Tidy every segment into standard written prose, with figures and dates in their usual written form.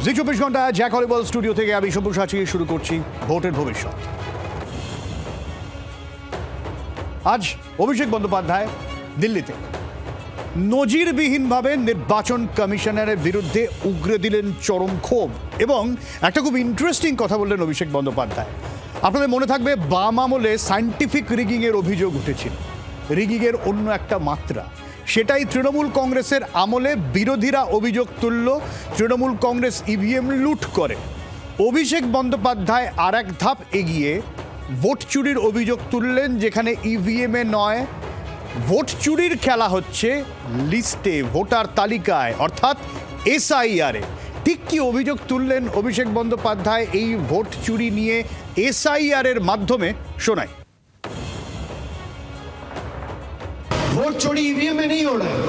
জি 24 ঘন্টা Jack হলিবল studio থেকে আমি সব্যসাচী শুরু করছি ভোটের ভবিষ্যৎ। আজ অভিষেক বন্দ্যোপাধ্যায় দিল্লিতে নজিরবিহীনভাবে নির্বাচন কমিশনারের বিরুদ্ধে উগরে দিলেন চরম ক্ষোভ এবং একটা খুব ইন্টারেস্টিং কথা বললেন অভিষেক বন্দ্যোপাধ্যায়। আপনাদের মনে থাকবে বাম আমলে সায়েন্টিফিক রিগিংয়ের অভিযোগ উঠেছিল। রিগিংয়ের অন্য একটা মাত্রা, সেটাই তৃণমূল কংগ্রেসের আমলে বিরোধীরা অভিযোগ তুলল তৃণমূল কংগ্রেস ইভিএম লুট করে। অভিষেক বন্দ্যোপাধ্যায় আর এক ধাপ এগিয়ে ভোট চুরির অভিযোগ তুললেন, যেখানে ইভিএমে নয়, ভোট চুরির খেলা হচ্ছে লিস্টে, ভোটার তালিকায়, অর্থাৎ এসআইআরে। ঠিক কি অভিযোগ তুললেন অভিষেক বন্দ্যোপাধ্যায় এই ভোট চুরি নিয়ে এসআইআরের মাধ্যমে? শোনাই। वोट चोरी ईवीएम में नहीं हो रहा है,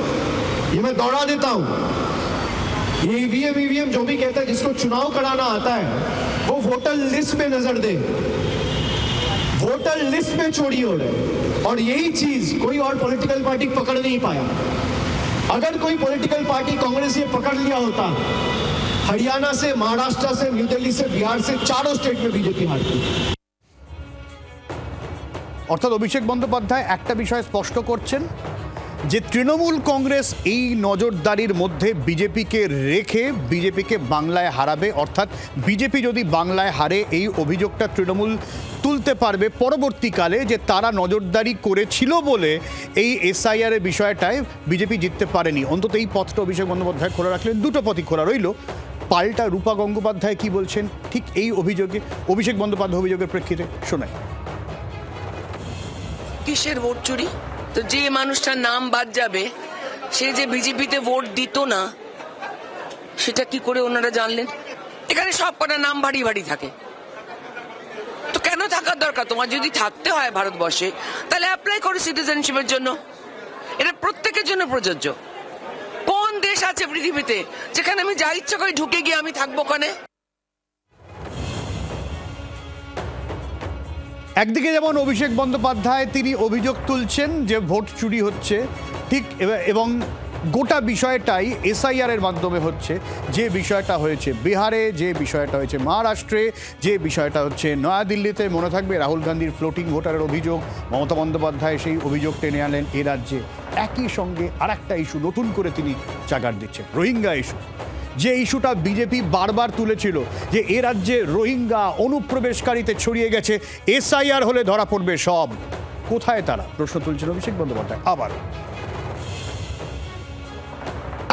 ये मैं दौड़ा देता हूं। ये ईवीएम जो भी कहता है जिसको चुनाव कराना आता है वो वोटर लिस्ट में नजर दे। वोटर लिस्ट में चोरी हो रहा है और यही चीज कोई और पॉलिटिकल पार्टी पकड़ नहीं पाया। अगर कोई पॉलिटिकल पार्टी कांग्रेस ये पकड़ लिया होता, हरियाणा से, महाराष्ट्र से, न्यू दिल्ली से, बिहार से, चारों स्टेट में बीजेपी हारती। অর্থাৎ অভিষেক বন্দ্যোপাধ্যায় একটা বিষয় স্পষ্ট করছেন যে তৃণমূল কংগ্রেস এই নজরদারির মধ্যে বিজেপিকে রেখে বিজেপিকে বাংলায় হারাবে, অর্থাৎ বিজেপি যদি বাংলায় হারে এই অভিযোগটা তৃণমূল তুলতে পারবে পরবর্তীকালে যে তারা নজরদারি করেছিল বলে এই এসআইআরের বিষয়টায় বিজেপি জিততে পারেনি। অন্তত এই পথটা অভিষেক বন্দ্যোপাধ্যায় খোলা রাখলেন। দুটো পথই খোলা রইল। পাল্টা রূপা গঙ্গোপাধ্যায় কি বলছেন ঠিক এই অভিযোগে, অভিষেক বন্দ্যোপাধ্যায় অভিযোগের প্রেক্ষিতে শোনায়। কিসের ভোট চুরি? তো যে মানুষটার নাম বাদ যাবে সে যে বিজেপিতে ভোট দিত না, সেটা কি করে ওনারা জানলেন? এখানে সব কটা নাম ভারী ভারী থাকে, তো কেন থাকার দরকার? তোমার যদি থাকতে হয় ভারতবর্ষে, তাহলে অ্যাপ্লাই করো সিটিজেনশিপের জন্য। এটা প্রত্যেকের জন্য প্রযোজ্য। কোন দেশ আছে পৃথিবীতে যেখানে আমি যা ইচ্ছা করে ঢুকে গিয়ে আমি থাকবো ওখানে? একদিকে যেমন অভিষেক বন্দ্যোপাধ্যায় তিনি অভিযোগ তুলছেন যে ভোট চুরি হচ্ছে, ঠিক, এবং গোটা বিষয়টাই এসআইআরের মাধ্যমে হচ্ছে। যে বিষয়টা হয়েছে বিহারে, যে বিষয়টা হয়েছে মহারাষ্ট্রে, যে বিষয়টা হচ্ছে নয়াদিল্লিতে, মনে থাকবে রাহুল গান্ধীর ফ্লোটিং ভোটারের অভিযোগ, মমতা বন্দ্যোপাধ্যায় সেই অভিযোগ টেনে আনলেন এ রাজ্যে। একই সঙ্গে আর একটা ইস্যু নতুন করে তিনি চাগার দিচ্ছেন, রোহিঙ্গা ইস্যু। যে ইস্যুটা বিজেপি বারবার তুলেছিল যে এ রাজ্যে রোহিঙ্গা অনুপ্রবেশকারীতে ছড়িয়ে গেছে, এসআইআর হলে ধরা পড়বে সব। কোথায় তারা? প্রশ্ন তুলছিল অভিষেক বন্দ্যোপাধ্যায়। আবার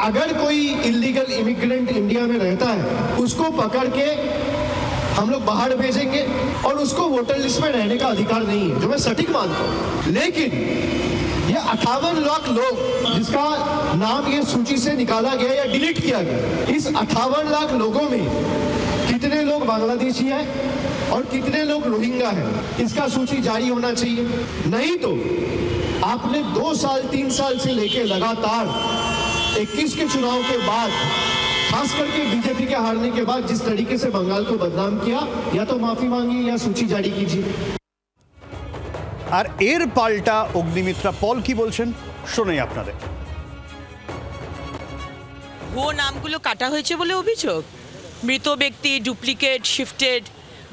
अगर कोई इलीगल इमिग्रेंट इंडिया में रहता है उसको पकड़ के हम लोग बाहर भेजेंगे और उसको वोटर लिस्ट में रहने का अधिकार नहीं है, जो मैं सटीक मानता हूं। लेकिन ये 58 लाख लोग जिसका नाम ये सूची से निकाला गया या डिलीट किया गया, इस 58 लाख लोगों में कितने लोग बांग्लादेशी हैं और कितने लोग रोहिंगा हैं, इसका सूची जारी होना चाहिए। नहीं तो आपने 2 साल 3 साल से लेके लगातार 21 के चुनाव के बाद, खास करके बीजेपी के हारने के बाद, जिस तरीके से बंगाल को बदनाम किया, या तो माफी मांगी या सूची जारी कीजिए। আর এর পাল্টা অগ্নিমিত্রা পল কি বলছেন শোনাই আপনাদের। ভুয়ো নামগুলো কাটা হয়েছে বলে অভিযোগ, মৃত ব্যক্তি, ডুপ্লিকেট, শিফটেড,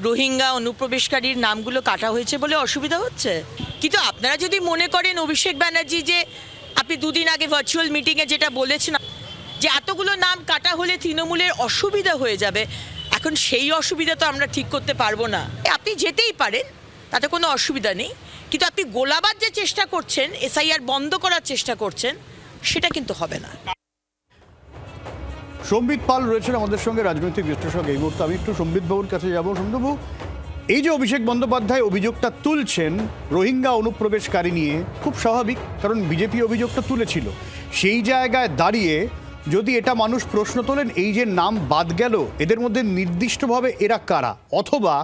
রোহিঙ্গা অনুপ্রবেশকারীর নামগুলো কাটা হয়েছে বলে অসুবিধা হচ্ছে। কিন্তু আপনারা যদি মনে করেন অভিষেক ব্যানার্জি যে আপনি দুদিন আগে ভার্চুয়াল মিটিংয়ে যেটা বলেছেন যে এতগুলো নাম কাটা হলে তৃণমূলের অসুবিধা হয়ে যাবে, এখন সেই অসুবিধা তো আমরা ঠিক করতে পারবো না। আপনি যেতেই পারেন, তাতে কোনো অসুবিধা নেই, কিন্তু আপনি গোলাবাদ যে চেষ্টা করছেন, এসআইআর বন্ধ করার চেষ্টা করছেন, সেটা কিন্তু হবে না। সম্বিত পাল রয়েছেন আমাদের সঙ্গে, রাজনৈতিক বিশ্লেষক এই মুহূর্তে। আমি একটু সম্বিত বাবুর কাছে যাবো। সম্বিত বাবু, এই যে অভিষেক বন্দ্যোপাধ্যায় অভিযোগটা তুলছেন রোহিঙ্গা অনুপ্রবেশকারী নিয়ে, খুব স্বাভাবিক, কারণ বিজেপি অভিযোগটা তুলেছিল। সেই জায়গায় দাঁড়িয়ে যদি এটা মানুষ প্রশ্ন তোলেন, এই যে নাম বাদ গেল, এদের মধ্যে নির্দিষ্টভাবে এরা কারা? অথবা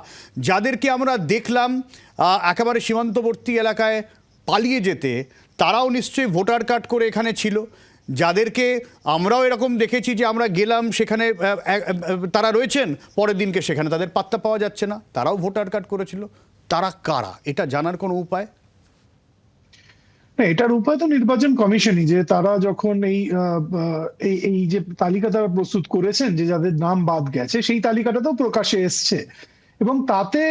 যাদেরকে আমরা দেখলাম একেবারে সীমান্তবর্তী এলাকায় পালিয়ে যেতে, তারাও নিশ্চয়ই ভোটার কার্ড করে এখানে ছিল। যাদেরকে আমরাও এরকম দেখেছি যে আমরা গেলাম সেখানে তারা রয়েছেন, পরের দিনকে সেখানে তাদের পাত্তা পাওয়া যাচ্ছে না, তারাও ভোটার কার্ড করেছিল। তারা কারা এটা জানার কোনো উপায়? না, এটার উপায় তো নির্বাচন কমিশনই, যে তারা যখন এই যে তালিকা তারা প্রস্তুত করেছেন, যে যাদের নাম বাদ গেছে সেই তালিকাটা তো প্রকাশ্যে এসছে, এবং তাতে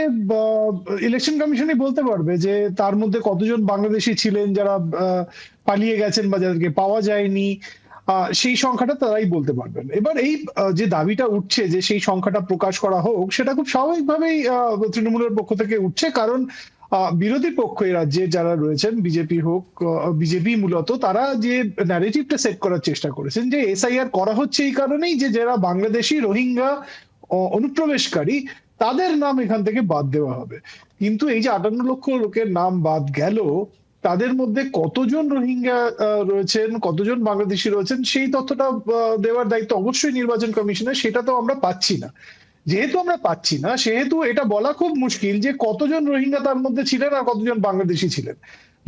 ইলেকশন কমিশনই বলতে পারবে যে তার মধ্যে কতজন বাংলাদেশি ছিলেন যারা পালিয়ে গেছেন বা যাদেরকে পাওয়া যায়নি, সেই সংখ্যাটা তারাই বলতে পারবেন। এবার এই যে দাবিটা উঠছে যে সেই সংখ্যাটা প্রকাশ করা হোক, সেটা খুব স্বাভাবিকভাবেই তৃণমূলের পক্ষ থেকে উঠছে, কারণ বিরোধী পক্ষ এই রাজ্যে যারা রয়েছেন, বিজেপি হোক, বিজেপি মূলত তারা যে ন্যারেটিভটা সেট করার চেষ্টা করেছেন যে এসআইআর করা হচ্ছে এই কারণেই যে যারা বাংলাদেশি রোহিঙ্গা অনুপ্রবেশকারী তাদের নাম এখান থেকে বাদ দেওয়া হবে। কিন্তু এই যে 58 লক্ষ লোকের নাম বাদ গেল, তাদের মধ্যে কতজন রোহিঙ্গা রয়েছেন, কতজন বাংলাদেশি রয়েছেন, সেই তথ্যটা দেওয়ার দায়িত্ব অবশ্যই নির্বাচন কমিশনের। সেটা তো আমরা পাচ্ছি না। যেহেতু আমরা পাচ্ছি না, সেহেতু এটা বলা খুব মুশকিল যে কতজন রোহিঙ্গা তার মধ্যে ছিলেন আর কতজন বাংলাদেশি ছিলেন।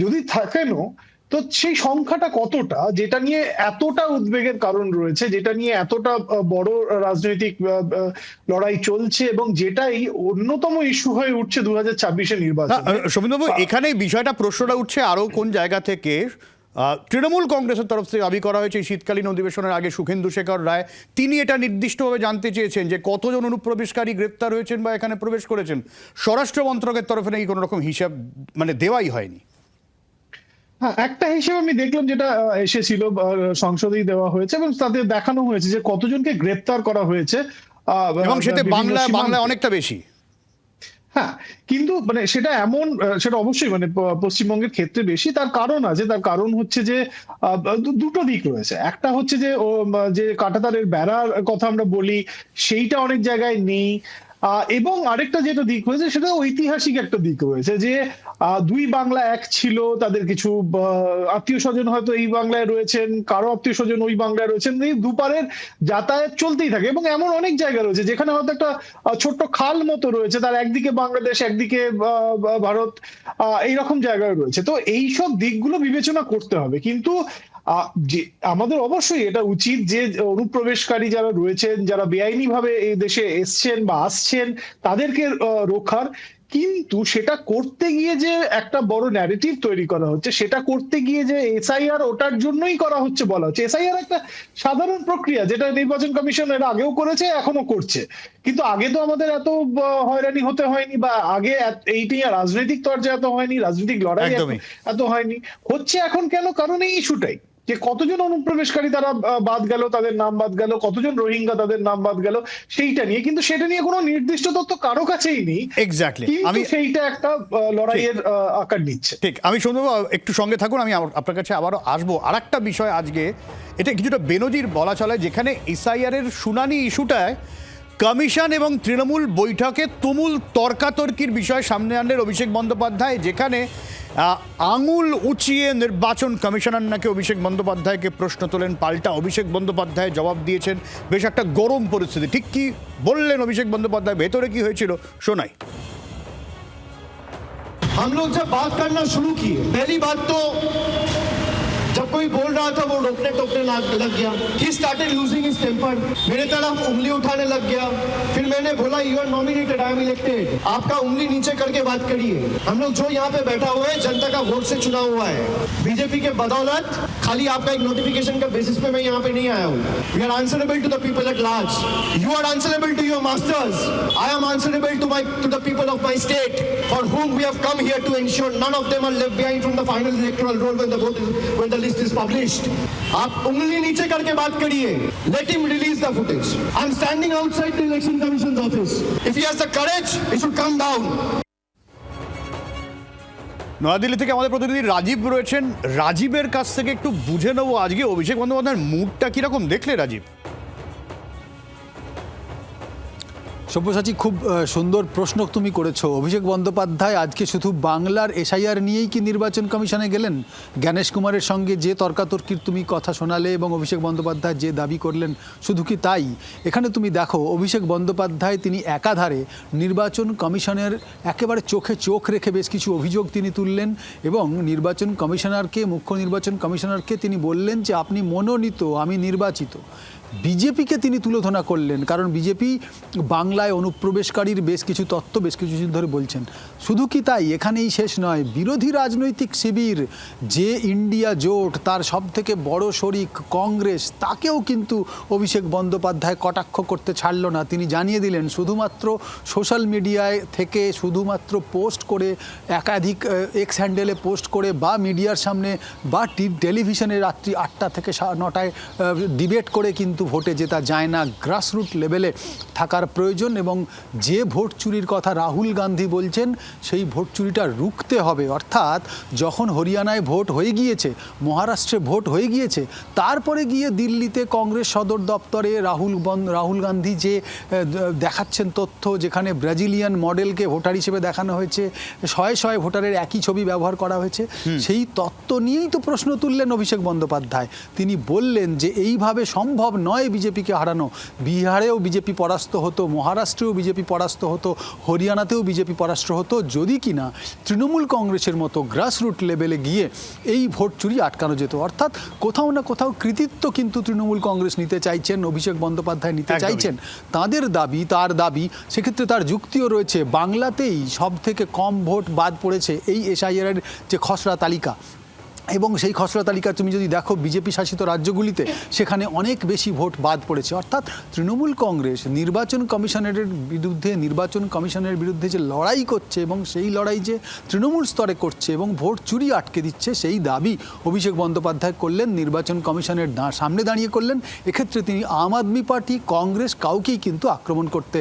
যদি থাকেনও, তো সেই সংখ্যাটা কতটা, যেটা নিয়ে এতটা উদ্বেগের কারণ রয়েছে, যেটা নিয়ে এতটা বড় রাজনৈতিক লড়াই চলছে, এবং যেটাই অন্যতম ইস্যু হয়ে উঠছে 2026-এর নির্বাচন। শোভনবাবু, এখানে বিষয়টা প্রশ্নটা উঠছে আরো কোন জায়গা থেকে। তৃণমূল কংগ্রেসের তরফ থেকে দাবি করা হয়েছে শীতকালীন অধিবেশনের আগে সুখেন্দু শেখর রায় তিনি এটা নির্দিষ্টভাবে জানতে চেয়েছেন যে কতজন অনুপ্রবেশকারী গ্রেপ্তার হয়েছেন বা এখানে প্রবেশ করেছেন। স্বরাষ্ট্র মন্ত্রকের তরফে নাকি কোনো রকম হিসাব মানে দেওয়াই হয়নি। হ্যাঁ, একটা হিসেবে আমি দেখলাম যেটা এসেছিল, সংসদেই দেওয়া হয়েছে, এবং তাতে দেখানো হয়েছে যে কতজনকে গ্রেপ্তার করা হয়েছে, এবং সেটা বাংলায় অনেকটা বেশি। হ্যাঁ, কিন্তু মানে সেটা অবশ্যই মানে পশ্চিমবঙ্গের ক্ষেত্রে বেশি। তার কারণ আছে, তার কারণ হচ্ছে যে দুটো দিক রয়েছে। একটা হচ্ছে যে কাঁটাতারের বেড়ার কথা আমরা বলি, সেইটা অনেক জায়গায় নেই। এবং আরেকটা যেটা দিক হয়েছে, সেটা ঐতিহাসিক একটা দিক রয়েছে, যে দুই বাংলা এক ছিল, তাদের কিছু আত্মীয় স্বজন হয়তো এই বাংলায় রয়েছেন, কারো আত্মীয় স্বজন ওই বাংলায় রয়েছেন, এই দুপারের যাতায়াত চলতেই থাকে। এবং এমন অনেক জায়গা রয়েছে যেখানে হয়তো একটা ছোট্ট খাল মতো রয়েছে, তার একদিকে বাংলাদেশ, একদিকে ভারত, এইরকম জায়গায় রয়েছে। তো এইসব দিকগুলো বিবেচনা করতে হবে। কিন্তু আমাদের অবশ্যই এটা উচিত যে অনুপ্রবেশকারী যারা রয়েছেন, যারা বেআইনি ভাবে এই দেশে এসছেন বা আসছেন, তাদেরকে রক্ষার। কিন্তু সেটা করতে গিয়ে যে একটা বড় ন্যারেটিভ তৈরি করা হচ্ছে, সেটা করতে গিয়ে যে এসআইআর ওটার জন্যই করা হচ্ছে বলা হচ্ছে। এসআইআর একটা সাধারণ প্রক্রিয়া, যেটা নির্বাচন কমিশন এর আগেও করেছে, এখনো করছে। কিন্তু আগে তো আমাদের এত হয়রানি হতে হয়নি, বা আগে এইটি রাজনৈতিক তরজা এত হয়নি, রাজনৈতিক লড়াই এত হয়নি। হচ্ছে এখন কেন? কারণ এই ইস্যুটাই, যে কতজন অনুপ্রবেশকারী তারা বাদ গেল, তাদের নাম বাদ গেল, কতজন রোহিঙ্গা তাদের নাম বাদ গেল, সেইটা নিয়ে। কিন্তু সেটা নিয়ে কোনো নির্দিষ্ট তথ্য কারো কাছেই নেই। এক্স্যাক্টলি, আমি সেইটা একটা লড়াইয়ের আকার নিচ্ছে। ঠিক। আমি শুনবো, একটু সঙ্গে থাকুন, আমি আপনার কাছে আবারও আসবো। আর একটা বিষয় আজকে এটা কিছুটা বেনজির বলা চলে, যেখানে এসআইআর এর শুনানি ইস্যুটায় কমিশন এবং তৃণমূল বৈঠকে তুমুল তর্কাতর্কির বিষয় সামনে আনলেন অভিষেক বন্দ্যোপাধ্যায়, যেখানে আঙুল উঁচিয়ে নির্বাচন কমিশনার নাকি অভিষেক বন্দ্যোপাধ্যায়কে প্রশ্ন তোলেন, পাল্টা অভিষেক বন্দ্যোপাধ্যায় জবাব দিয়েছেন। বেশ একটা গরম পরিস্থিতি। ঠিক কি বললেন অভিষেক বন্দ্যোপাধ্যায়, ভেতরে কি হয়েছিল শোনাই। हम लोग जब बात करना शुरू किए, पहली बात तो जब कोई बोल रहा था वो रोकने टोकने लग गया। He started losing his temper. मेरे तरफ उंगली उठाने लग गया। फिर मैंने बोला you are nominated, I am elected. आपका उंगली नीचे करके बात करिए। हम लोग जो यहाँ पे बैठा हुआ है जनता का वोट से चुना हुआ है। बीजेपी के बदौलत खाली आपका एक नोटिफिकेशन का बेसिस पे मैं यहाँ पे नहीं आया हूँ। We are answerable to the people at large. You are answerable to your masters. I am answerable to the people of my state, for whom we have come here to ensure none of them are left behind from the final electoral roll when the list is published. आप उंगली नीचे करके बात करिए. Let him release the footage. I'm standing outside the election commission's office. If he has the courage, he should come down. New Delhi থেকে আমাদের প্রতিনিধি রাজীব রয়েছেন। রাজীবের কাছ থেকে একটু বুঝে নেবো আজকে অভিষেক বন্দ্যোপাধ্যায়ের মুডটা কিরকম দেখলে রাজীব? সব্যসাচী, খুব সুন্দর প্রশ্ন তুমি করেছো। অভিষেক বন্দ্যোপাধ্যায় আজকে শুধু বাংলার এসআইআর নিয়েই কি নির্বাচন কমিশনে গেলেন? জ্ঞানেশ কুমারের সঙ্গে যে তর্কাতর্কির তুমি কথা শোনালে এবং অভিষেক বন্দ্যোপাধ্যায় যে দাবি করলেন, শুধু কি তাই? এখানে তুমি দেখো অভিষেক বন্দ্যোপাধ্যায় তিনি একাধারে নির্বাচন কমিশনের একেবারে চোখে চোখ রেখে বেশ কিছু অভিযোগ তিনি তুললেন, এবং নির্বাচন কমিশনারকে, মুখ্য নির্বাচন কমিশনারকে তিনি বললেন যে আপনি মনোনীত, আমি নির্বাচিত। বিজেপিকে তিনি তুলোধনা করলেন, কারণ বিজেপি বাংলায় অনুপ্রবেশকারীর বেশ কিছু তত্ত্ব বেশ কিছুদিন ধরে বলছেন। শুধু কি তাই, এখানেই শেষ নয়, বিরোধী রাজনৈতিক শিবির যে ইন্ডিয়া জোট তার সবথেকে বড় শরিক কংগ্রেস, তাকেও কিন্তু অভিষেক বন্দ্যোপাধ্যায় কটাক্ষ করতে ছাড়ল না। তিনি জানিয়ে দিলেন শুধুমাত্র সোশ্যাল মিডিয়ায় থেকে শুধুমাত্র পোস্ট করে, একাধিক এক্স হ্যান্ডেলে পোস্ট করে বা মিডিয়ার সামনে বা টেলিভিশনে রাত্রি 8টা থেকে 9টায় ডিবেট করে কিন্তু ভোটে জেতা যায় না। গ্রাসরুট লেভেলে থাকার প্রয়োজন, এবং যে ভোট চুরির কথা রাহুল গান্ধী বলছেন সেই ভোট চুরিটা রুখতে হবে। অর্থাৎ যখন হরিয়ানায় ভোট হয়ে গিয়েছে, মহারাষ্ট্রে ভোট হয়ে গিয়েছে, তারপরে গিয়ে দিল্লিতে কংগ্রেস সদর দপ্তরে রাহুল গান্ধী যে দেখাচ্ছেন তথ্য, যেখানে ব্রাজিলিয়ান মডেলকে ভোটার হিসেবে দেখানো হয়েছে, শয়ে শয়ে ভোটারের একই ছবি ব্যবহার করা হয়েছে, সেই তত্ত্ব নিয়েই তো প্রশ্ন তুললেন অভিষেক বন্দ্যোপাধ্যায়। তিনি বললেন যে এইভাবে সম্ভব নয় বিজেপিকে হারানো। বিহারেও বিজেপি পরাস্ত হতো, মহারাষ্ট্রেও বিজেপি পরাস্ত হতো, হরিয়ানাতেও বিজেপি পরাস্ত হতো, যদি কিনা তৃণমূল কংগ্রেসের মতো গ্রাসরুট লেভেলে গিয়ে এই ভোট চুরি আটকানো যেত। অর্থাৎ কোথাও না কোথাও কৃতিত্ব কিন্তু তৃণমূল কংগ্রেস নিতে চাইছেন, অভিষেক বন্দ্যোপাধ্যায় নিতে চাইছেন। তার দাবি, সেক্ষেত্রে তার যুক্তিও রয়েছে। বাংলাতেই সব থেকে কম ভোট বাদ পড়েছে এই এসআইআর এর যে খসড়া তালিকা, এবং সেই খসড়া তালিকা তুমি যদি দেখো বিজেপি শাসিত রাজ্যগুলিতে, সেখানে অনেক বেশি ভোট বাদ পড়েছে। অর্থাৎ তৃণমূল কংগ্রেস নির্বাচন কমিশনের বিরুদ্ধে যে লড়াই করছে, এবং সেই লড়াই যে তৃণমূল স্তরে করছে এবং ভোট চুরি আটকে দিচ্ছে, সেই দাবি অভিষেক বন্দ্যোপাধ্যায় করলেন, নির্বাচন কমিশনের সামনে দাঁড়িয়ে করলেন। এক্ষেত্রে তিনি আম আদমি পার্টি, কংগ্রেস কাউকেই কিন্তু আক্রমণ করতে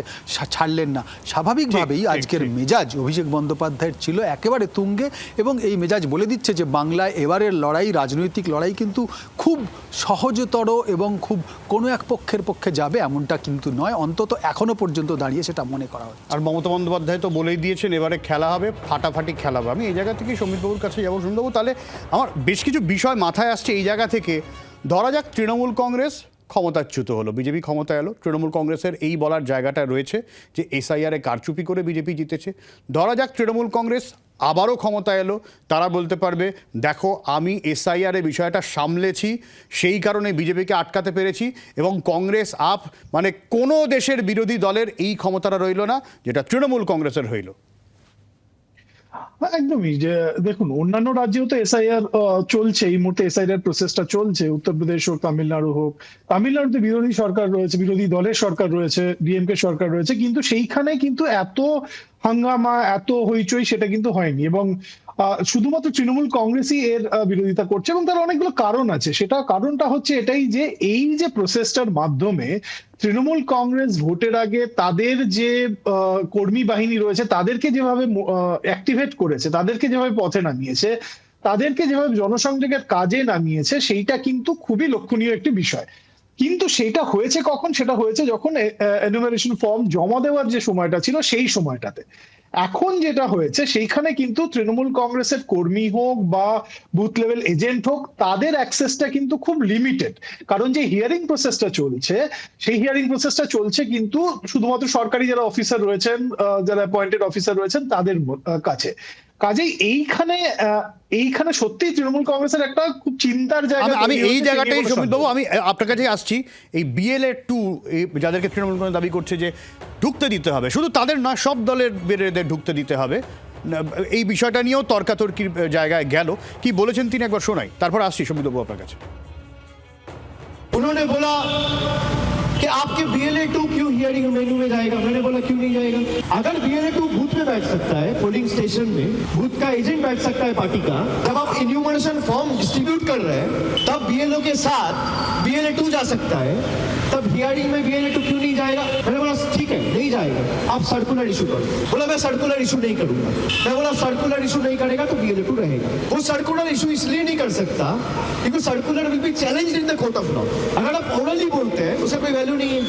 ছাড়লেন না। স্বাভাবিকভাবেই আজকের মেজাজ অভিষেক বন্দ্যোপাধ্যায়ের ছিল একেবারে তুঙ্গে, এবং এই মেজাজ বলে দিচ্ছে যে বাংলায় এবারের লড়াই, রাজনৈতিক লড়াই কিন্তু খুব সহজতর এবং খুব কোনো এক পক্ষের পক্ষে যাবে এমনটা কিন্তু নয়, অন্তত এখনো পর্যন্ত দাঁড়িয়ে সেটা মনে করা হচ্ছে। আর মমতা বন্দ্যোপাধ্যায় তো বলেই দিয়েছেন এবারে খেলা হবে, ফাটাফাটি খেলা হবে। আমি এই জায়গা থেকে সমিতবাবুর কাছে যাবো। শুনবো তাহলে আমার বেশ কিছু বিষয় মাথায় আসছে এই জায়গা থেকে। ধরা যাক তৃণমূল কংগ্রেস ক্ষমতাচ্যুত হলো, বিজেপি ক্ষমতা এলো, তৃণমূল কংগ্রেসের এই বলার জায়গাটা রয়েছে যে এসআইআরে কারচুপি করে বিজেপি জিতেছে। ধরা যাক তৃণমূল কংগ্রেস আবারও ক্ষমতা এলো, তারা বলতে পারবে দেখো আমি এসআইআর এর বিষয়টা সামলেছি, সেই কারণে বিজেপিকে আটকাতে পেরেছি, এবং কংগ্রেস মানে কোনো দেশের বিরোধী দলের এই ক্ষমতাটা রইল না যেটা তৃণমূল কংগ্রেসের হইল। একদমই। যে দেখুন, অন্যান্য রাজ্যেও তো এসআইআর চলছে, এই মুহূর্তে এসআইআর প্রসেসটা চলছে। উত্তরপ্রদেশ হোক, তামিলনাড়ু হোক, তামিলনাড়ুতে বিরোধী সরকার রয়েছে, বিরোধী দলের সরকার রয়েছে, ডিএমকে সরকার রয়েছে, কিন্তু সেইখানে কিন্তু এত হাঙ্গামা, এত হইচই সেটা কিন্তু হয়নি। এবং শুধুমাত্র তৃণমূল কংগ্রেসই এর বিরোধিতা করছে, এবং তার অনেকগুলো কারণ আছে। কারণটা হচ্ছে এটাই যে এই যে প্রসেসটার মাধ্যমে তৃণমূল কংগ্রেস ভোটের আগে তাদের যে কর্মী বাহিনী রয়েছে তাদেরকে যেভাবে অ্যাক্টিভেট করেছে, তাদেরকে যেভাবে পথে নামিয়েছে, তাদেরকে যেভাবে জনসংযোগের কাজে নামিয়েছে, সেইটা কিন্তু খুবই লক্ষণীয় একটি বিষয়। কিন্তু সেটা হয়েছে কখন? সেটা হয়েছে যখন এনুমারেশন ফর্ম জমা দেওয়ার যে সময়টা ছিল সেই সময়টাতে। এখন যেটা হয়েছে সেইখানে কিন্তু তৃণমূল কংগ্রেসের কর্মী হোক বা বুথ লেভেল এজেন্ট হোক, তাদের অ্যাক্সেসটা কিন্তু খুব লিমিটেড। কারণ যে হিয়ারিং প্রসেসটা চলছে, সেই হিয়ারিং প্রসেসটা চলছে কিন্তু শুধুমাত্র সরকারি যারা অফিসার রয়েছেন, যারা অ্যাপয়েন্টেড অফিসার রয়েছেন তাদের কাছে। কাজেই এইখানে সত্যি তৃণমূল কংগ্রেসের একটা খুব চিন্তার জায়গা। আমি এই জায়গাটাই সমিতবাবু, আমি আপনার কাছে আসছি। এই BLA-2 যাদেরকে তৃণমূল কংগ্রেস দাবি করছে যে ঢুকতে দিতে হবে, শুধু তাদের নয় সব দলের বেরেদের ঢুকতে দিতে হবে, এই বিষয়টা নিয়েও তর্কাতর্কির জায়গায় গেল। কি বলেছেন তিনি একবার শোনাই, তারপর আসছি সমিতবাবু আপনার কাছে। उन्होंने बोला कि आपके BLA-2 क्यों हियरिंग मेन्यू में जाएगा। मैंने बोला क्यों नहीं जाएगा? अगर BLA-2 बूथ में बैठ सकता है, पोलिंग स्टेशन में बूथ का एजेंट बैठ सकता है पार्टी का, जब आप इन्यूमरेशन फॉर्म डिस्ट्रीब्यूट कर रहे हैं तब BLO के साथ BLA-2 जा सकता है, तब हियरिंग में BLA-2 क्यों नहीं जाएगा? मैंने बोला ठीक है नहीं जाएगा, आप सर्कुलर इशू करो। बोला मैं सर्कुलर इशू नहीं करूंगा। मैं बोला सर्कुलर इशू नहीं करेगा तो BLA-2 रहेगा। वो सर्कुलर इशू इसलिए नहीं कर सकता क्योंकि circular will be challenged in the court of law. अगर आप ओरली बोलते हैं उसे कोई वैल्यू नहीं है।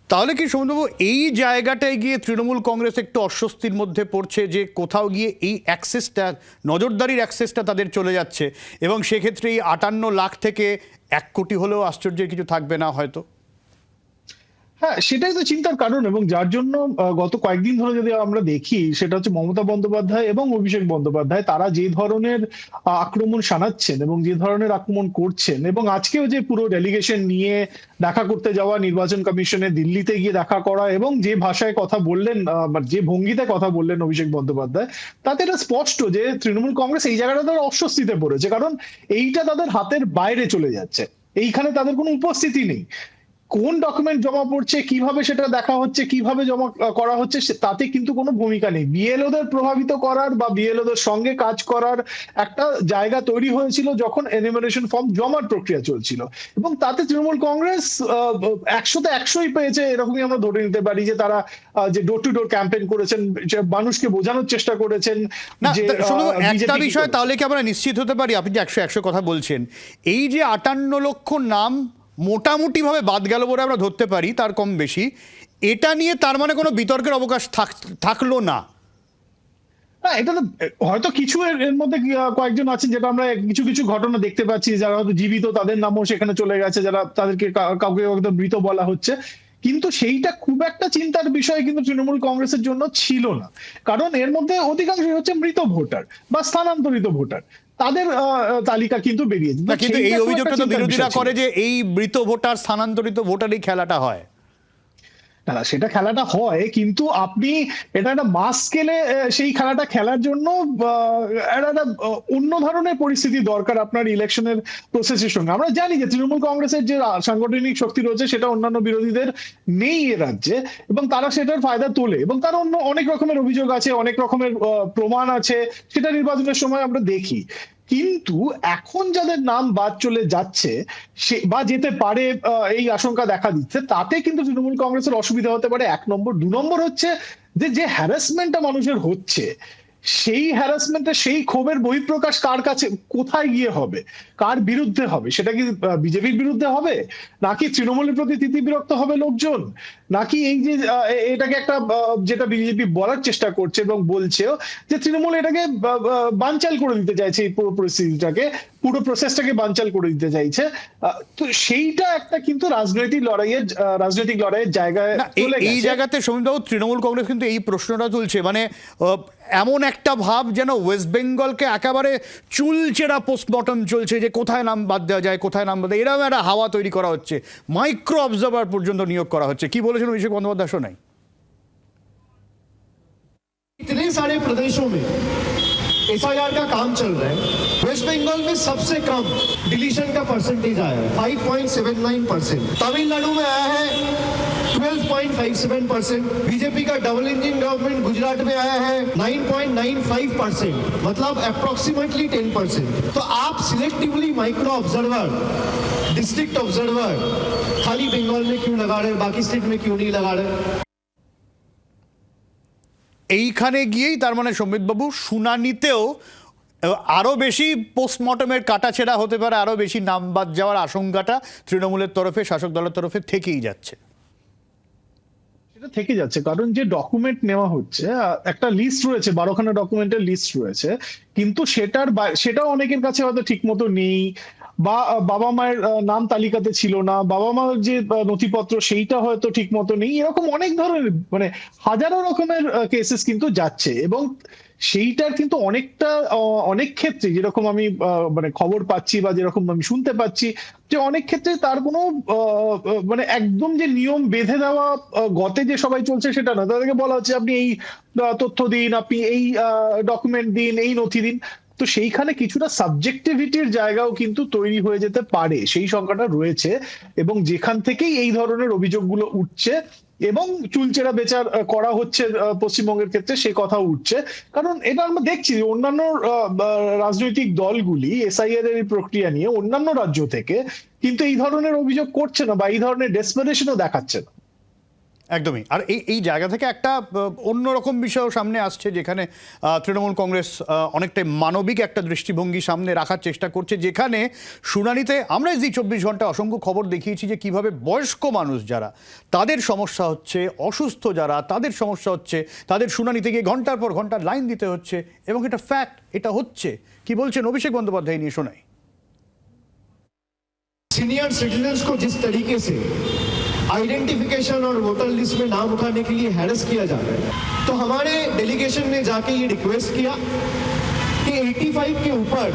তাহলে কি সমিতবাবু এই জায়গাটায় গিয়ে তৃণমূল কংগ্রেস একটু অস্বস্তির মধ্যে পড়ছে যে কোথাও গিয়ে এই অ্যাক্সেসটা, নজরদারির অ্যাক্সেসটা তাদের চলে যাচ্ছে, এবং সেক্ষেত্রে এই 58 লাখ থেকে 1 কোটি হলেও আশ্চর্যের কিছু থাকবে না হয়তো? হ্যাঁ, সেটাই তো চিন্তার কারণ, এবং যার জন্য গত কয়েকদিন ধরে যদি আমরা দেখি, সেটা হচ্ছে মমতা বন্দ্যোপাধ্যায় এবং অভিষেক বন্দ্যোপাধ্যায় তারা যে ধরনের আক্রমণ শানাচ্ছেন এবং যে ধরনের আক্রমণ করছেন, এবং আজকেও যে পুরো ডেলিগেশন নিয়ে দেখা করতে যাওয়া, নির্বাচন কমিশনে দিল্লিতে গিয়ে দেখা করা, এবং যে ভাষায় কথা বললেন, যে ভঙ্গিতে কথা বললেন অভিষেক বন্দ্যোপাধ্যায়, তাতে এটা স্পষ্ট যে তৃণমূল কংগ্রেস এই জায়গাটা তাদের অস্বস্তিতে পড়েছে, কারণ এইটা তাদের হাতের বাইরে চলে যাচ্ছে। এইখানে তাদের কোনো উপস্থিতি নেই। কোন ডকুমেন্ট জমা পড়ছে, কিভাবে সেটা দেখা হচ্ছে, কিভাবে জমা করা হচ্ছে, তাতে কিন্তু কোনো ভূমিকা নেই। বিএলওদের প্রভাবিত করার বা বিএলওদের সঙ্গে কাজ করার একটা জায়গা তৈরি হয়েছিল যখন এনিমিনেশন ফর্ম জমার প্রক্রিয়া চলছিল, এবং তাতে তৃণমূল কংগ্রেস 100তে 100ই পেয়েছে, এরকমই আমরা ধরে নিতে পারি। যে তারা যে ডোর টু ডোর ক্যাম্পেইন করেছেন, যে মানুষকে বোঝানোর চেষ্টা করেছেন না, যে শুধু একটা BJP বিষয় তাহলে কি আমরা নিশ্চিত হতে পারি, আপনি যে 100 কথা বলছেন, এই যে 58 লক্ষ নাম মোটামুটি ভাবে বাদ গেল বলে আমরা ধরতে পারি, তার কম বেশি, এটা নিয়ে তার মানে কোনো বিতর্কের অবকাশ থাকলো না? না, এটা তো হয়তো কিছু এর মধ্যে কয়েকজন আছেন, যেটা আমরা কিছু কিছু ঘটনা দেখতে পাচ্ছি, যারা হয়তো জীবিত তাদের নামও সেখানে চলে গেছে, যারা তাদেরকে কাউকে একদম মৃত বলা হচ্ছে, কিন্তু সেইটা খুব একটা চিন্তার বিষয় কিন্তু তৃণমূল কংগ্রেসের জন্য ছিল না, কারণ এর মধ্যে অধিকাংশই হচ্ছে মৃত ভোটার বা স্থানান্তরিত ভোটার, তাদের তালিকা কিন্তু বেরিয়েছে। না, কিন্তু এই সেইটা খুব অভিযোগটা একটা তো চিন্তার বিরোধীরা বিষয় করে ছিল। যে এই মৃত ভোটার স্থানান্তরিত ভোটারই খেলাটা হয়। না, সেটা খেলাটা হয়, কিন্তু আপনি এটা একটা মাস স্কেলে সেই খেলাটা খেলার জন্য একটা অন্য ধরনের পরিস্থিতি দরকার আপনার ইলেকশনের প্রসেসের সঙ্গে। আমরা জানি যে তৃণমূল কংগ্রেসের যে সাংগঠনিক শক্তি রয়েছে, সেটা অন্যান্য বিরোধীদের নেই এ রাজ্যে, এবং তারা সেটার ফায়দা তোলে, এবং তার অন্য অনেক রকমের অভিযোগ আছে, অনেক রকমের প্রমাণ আছে, সেটা নির্বাচনের সময় আমরা দেখি। কিন্তু এখন যাদের নাম বাদ চলে যাচ্ছে সে বা যেতে পারে, এই আশঙ্কা দেখা দিচ্ছে, তাতে কিন্তু তৃণমূল কংগ্রেসের অসুবিধা হতে পারে। 1 নম্বর। 2 নম্বর হচ্ছে যে হ্যারাসমেন্টটা মানুষের হচ্ছে, সেই হ্যারাসমেন্টে সেই ক্ষোভের বহিঃপ্রকাশ কার কাছে, কোথায় গিয়ে হবে, কার বিরুদ্ধে হবে? সেটা কি বিজেপির বিরুদ্ধে হবে, নাকি তৃণমূলের প্রতি তিতিবিরক্ত হবে লোকজন, নাকি এই যে এটাকে একটা যেটা বিজেপি বলার চেষ্টা করছে এবং বলছেও, যে তৃণমূল এটাকে বানচাল করে দিতে চাইছে, এই পুরো পরিস্থিতিটাকে, পুরো প্রসেসটাকে বানচাল করে দিতে চাইছে। তো সেইটা একটা কিন্তু রাজনৈতিক লড়াইয়ের জায়গায় না, চলে এই গেছে। জায়গাতে সমীরবাবু তৃণমূল কংগ্রেস কিন্তু এই প্রশ্নটা তুলছে, মানে এমন একটা ভাব যেন ওয়েস্ট বেঙ্গলকে একেবারে চুলচেরা পোস্টমর্টম চলছে, যে কোথায় নাম বাদ দেওয়া যায়, কোথায় নাম বাদ দেওয়া, এরকম একটা হাওয়া তৈরি করা হচ্ছে, মাইক্রো অবজার্ভার পর্যন্ত নিয়োগ করা হচ্ছে। কি বলেছেন অভিষেক বন্দ্যোপাধ্যায় শোনাই। इतने सारे प्रदेशों में एसआईआर का काम चल रहा है, वेस्ट बंगाल में सबसे कम डिलीशन का परसेंटेज आया है 5.79%। तमिलनाडु में आया है 12.57%। बीजेपी का डबल इंजन गवर्नमेंट गुजरात में आया है 9.95%, मतलब अप्रोक्सीमेटली 10%। तो आप selectively micro observer, district observer खाली बंगाल में क्यों लगा रहे, बाकी स्टेट में क्यों नहीं लगा रहे? এইখানে গিয়েই তার মানে সম্বিতবাবু শুনানিতেও আরও বেশি পোস্টমর্টমের কাটাছেড়া হতে পারে, আরও বেশি নাম বাদ যাওয়ার আশঙ্কাটা তৃণমূলের তরফে, শাসক দলের তরফে থেকেই যাচ্ছে। সেটা থেকে যাচ্ছে, কারণ যে ডকুমেন্ট নেওয়া হচ্ছে, একটা লিস্ট রয়েছে, 12খানা ডকুমেন্টের লিস্ট রয়েছে, কিন্তু সেটাও অনেকের কাছে হয়তো ঠিক মতো নেই, বা বাবা মায়ের নাম তালিকাতে ছিল না, বাবা মার যে নথিপত্র সেইটা হয়তো ঠিক মতো নেই, এরকম অনেক ধরনের মানে হাজারো রকমের কেসেস কিন্তু যাচ্ছে, এবং সেইটার কিন্তু অনেক ক্ষেত্রে যেরকম আমি মানে খবর পাচ্ছি বা যেরকম আমি শুনতে পাচ্ছি, যে অনেক ক্ষেত্রে তার কোনো মানে একদম যে নিয়ম বেঁধে দেওয়া গতে যে সবাই চলছে সেটা না, তাদেরকে বলা হচ্ছে আপনি এই তথ্য দিন, আপনি এই ডকুমেন্ট দিন, এই নথি দিন। তো সেইখানে কিছুটা সাবজেক্টিভিটির জায়গাও কিন্তু তৈরি হয়ে যেতে পারে, সেই সংখ্যাটা রয়েছে, এবং যেখান থেকেই এই ধরনের অভিযোগগুলো উঠছে এবং চুলচেরা বেচার করা হচ্ছে পশ্চিমবঙ্গের ক্ষেত্রে, সে কথা উঠছে। কারণ এটা আমরা দেখছি অন্যান্য রাজনৈতিক দলগুলি এসআইআর এর প্রক্রিয়া নিয়ে অন্যান্য রাজ্য থেকে কিন্তু এই ধরনের অভিযোগ করছে না, বা এই ধরনের ডেসপারেশনও দেখাচ্ছে না। একদমই। আর এই জায়গা থেকে একটা অন্যরকম বিষয়ও সামনে আসছে, যেখানে তৃণমূল কংগ্রেস অনেকটাই মানবিক একটা দৃষ্টিভঙ্গি সামনে রাখার চেষ্টা করছে, যেখানে শুনানিতে আমরা জি 24 ঘন্টা অসংখ্য খবর দেখিয়েছি যে কিভাবে বয়স্ক মানুষ যারা, তাদের সমস্যা হচ্ছে, অসুস্থ যারা, তাদের সমস্যা হচ্ছে, তাদের শুনানিতে গিয়ে ঘন্টার পর ঘন্টা লাইন দিতে হচ্ছে, এবং এটা ফ্যাক্ট, এটা হচ্ছে। কি বলছেন অভিষেক বন্দ্যোপাধ্যায় নিয়ে শোনাই। सीनियर सिटीजन्स को जिस तरीके से आइडेंटिफिकेशन और वोटर लिस्ट में नाम उठाने के लिए हैरेस किया जा रहा है। तो हमारे डेलीगेशन ने जाके ये रिक्वेस्ट किया कि 85 के ऊपर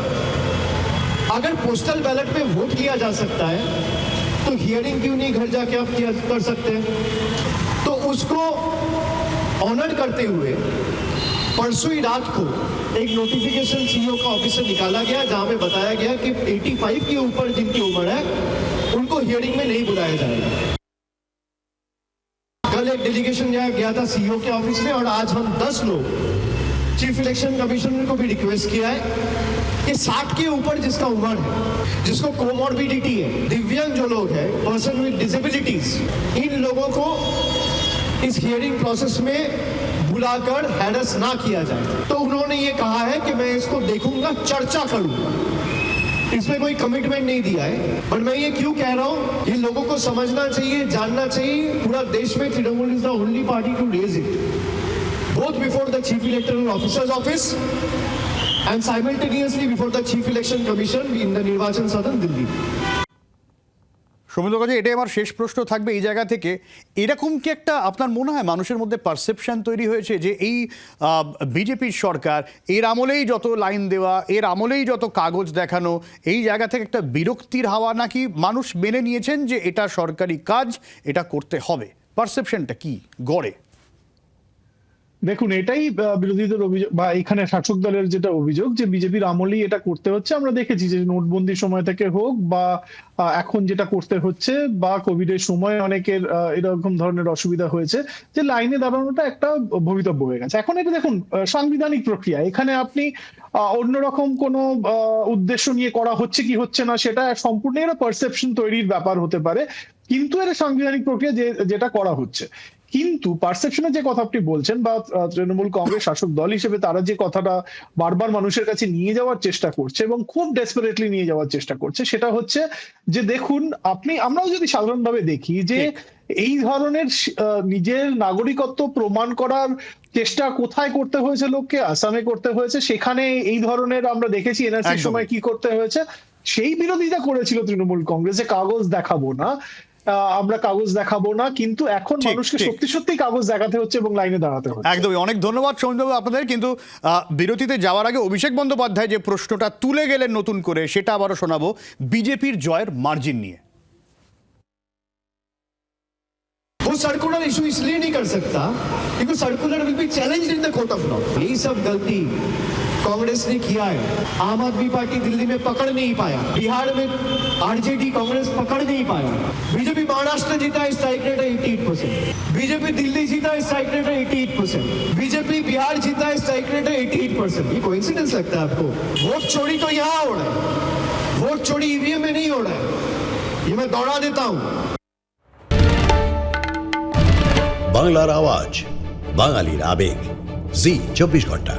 अगर पोस्टल बैलेट पे वोट लिया जा सकता है तो हियरिंग क्यों नहीं घर जाके आप किया कर सकते हैं। तो उसको ऑनर करते हुए परसों ही रात को एक नोटिफिकेशन सीईओ का ऑफिस से निकाला गया जहां पे बताया गया कि 85 के ऊपर जिनकी उम्र है उनको हियरिंग में नहीं बुलाया जाएगा। कल एक डेलीगेशन गया था सीईओ के ऑफिस में और आज हम 10 लोग चीफ इलेक्शन कमिश्नर को भी रिक्वेस्ट किया है कि 60 के ऊपर जिसका उम्र है, जिसको कोमॉर्बिडिटी है, दिव्यांग जो लोग हैं, पर्सन विद डिसेबिलिटीज, इन लोगों को इस हियरिंग प्रोसेस में बुलाकर हैरेस ना किया जाए। तो उन्होंने ये कहा है कि मैं इसको देखूंगा, चर्चा करूंगा। इसमें कोई कमिटमेंट नहीं दिया है, पर मैं ये क्यों कह रहा हूं, ये लोगों को समझना चाहिए, जानना चाहिए। पूरा देश में Trinamool is the only party to raise it, both before the chief electoral officers office and simultaneously before the Chief Election Commission in the নির্বাচন সদন দিল্লি। সৌমিত্র কাছে এটাই আমার শেষ প্রশ্ন থাকবে এই জায়গা থেকে, এরকম কি একটা আপনার মনে হয় মানুষের মধ্যে পারসেপশন তৈরি হয়েছে যে এই বিজেপির সরকার এর আমলেই যত লাইন দেওয়া, এর আমলেই যত কাগজ দেখানো, এই জায়গা থেকে একটা বিরক্তির হাওয়া নাকি মানুষ মেনে নিয়েছেন যে এটা সরকারি কাজ, এটা করতে হবে? পারসেপশনটা কি গড়ে? দেখুন, এটাই বিরোধীদের অভিযোগ বা এখানে শাসক দলের যেটা অভিযোগ যে বিজেপির আমলেই এটা করতে হচ্ছে। আমরা দেখেছি যে নোটবন্দির সময় থেকে হোক বা এখন যেটা করতে হচ্ছে বা কোভিড এর সময় অনেকের এরকম ধরনের অসুবিধা হয়েছে যে লাইনে দাঁড়ানোটা একটা ভবিতব্য হয়ে গেছে। এখন এটা দেখুন সাংবিধানিক প্রক্রিয়া, এখানে আপনি অন্যরকম কোনো উদ্দেশ্য নিয়ে করা হচ্ছে কি হচ্ছে না সেটা সম্পূর্ণ একটা পারসেপশন তৈরির ব্যাপার হতে পারে, কিন্তু এটা সাংবিধানিক প্রক্রিয়া যেটা করা হচ্ছে। কিন্তু পারসেপশনের যে কথা আপনি বলছেন বা তৃণমূল কংগ্রেস শাসক দল হিসেবে তারা যে কথাটা বারবার মানুষের কাছে নিয়ে যাওয়ার চেষ্টা করছে এবং খুব ডেসপারেটলি নিয়ে যাওয়ার চেষ্টা করছে, সেটা হচ্ছে যে দেখুন আমরাও যদি সাধারণভাবে দেখি যে এই ধরনের নিজের নাগরিকত্ব প্রমাণ করার চেষ্টা কোথায় করতে হয়েছে লোককে, আসামে করতে হয়েছে, সেখানে এই ধরনের আমরা দেখেছি এনআরসির সময় কি করতে হয়েছে, সেই বিরোধিতা করেছিল তৃণমূল কংগ্রেস যে কাগজ দেখাবো না, আমরা কাগজ দেখাবো না, কিন্তু এখন মানুষকে সত্যি সত্যি কাগজ দেখাতে হচ্ছে এবং লাইনে দাঁড়াতে হচ্ছে। একদমই, অনেক ধন্যবাদ সৌমিত্রবাবু আপনাদের। কিন্তু বিরতিতে যাওয়ার আগে অভিষেক বন্দ্যোপাধ্যায় যে প্রশ্নটা তুলে গেলেন নতুন করে, সেটা আবারও শোনাবো বিজেপির জয়ের মার্জিন নিয়ে। वो सर्कुलर इशू इसलिए नहीं कर सकता क्योंकि circular will be challenged in the court of law. यही सब गलती कांग्रेस ने किया है। आम आदमी पार्टी दिल्ली में पकड़ नहीं पाया, बिहार में आरजेडी कांग्रेस पकड़ नहीं पाया, बीजेपी महाराष्ट्र जीता है स्ट्राइक रेट 88%, बीजेपी दिल्ली जीता है स्ट्राइक रेट 88%, बीजेपी बिहार जीता है स्ट्राइक रेट 88%। ये कोइंसिडेंस लगता है आपको? वोट चोरी तो यहाँ हो रहा है, वोट चोरी ईवीएम में नहीं हो रहा है। ये मैं दौड़ा देता हूँ। বাংলার আওয়াজ, বাঙালির আবেগ, জি 24 ঘন্টা।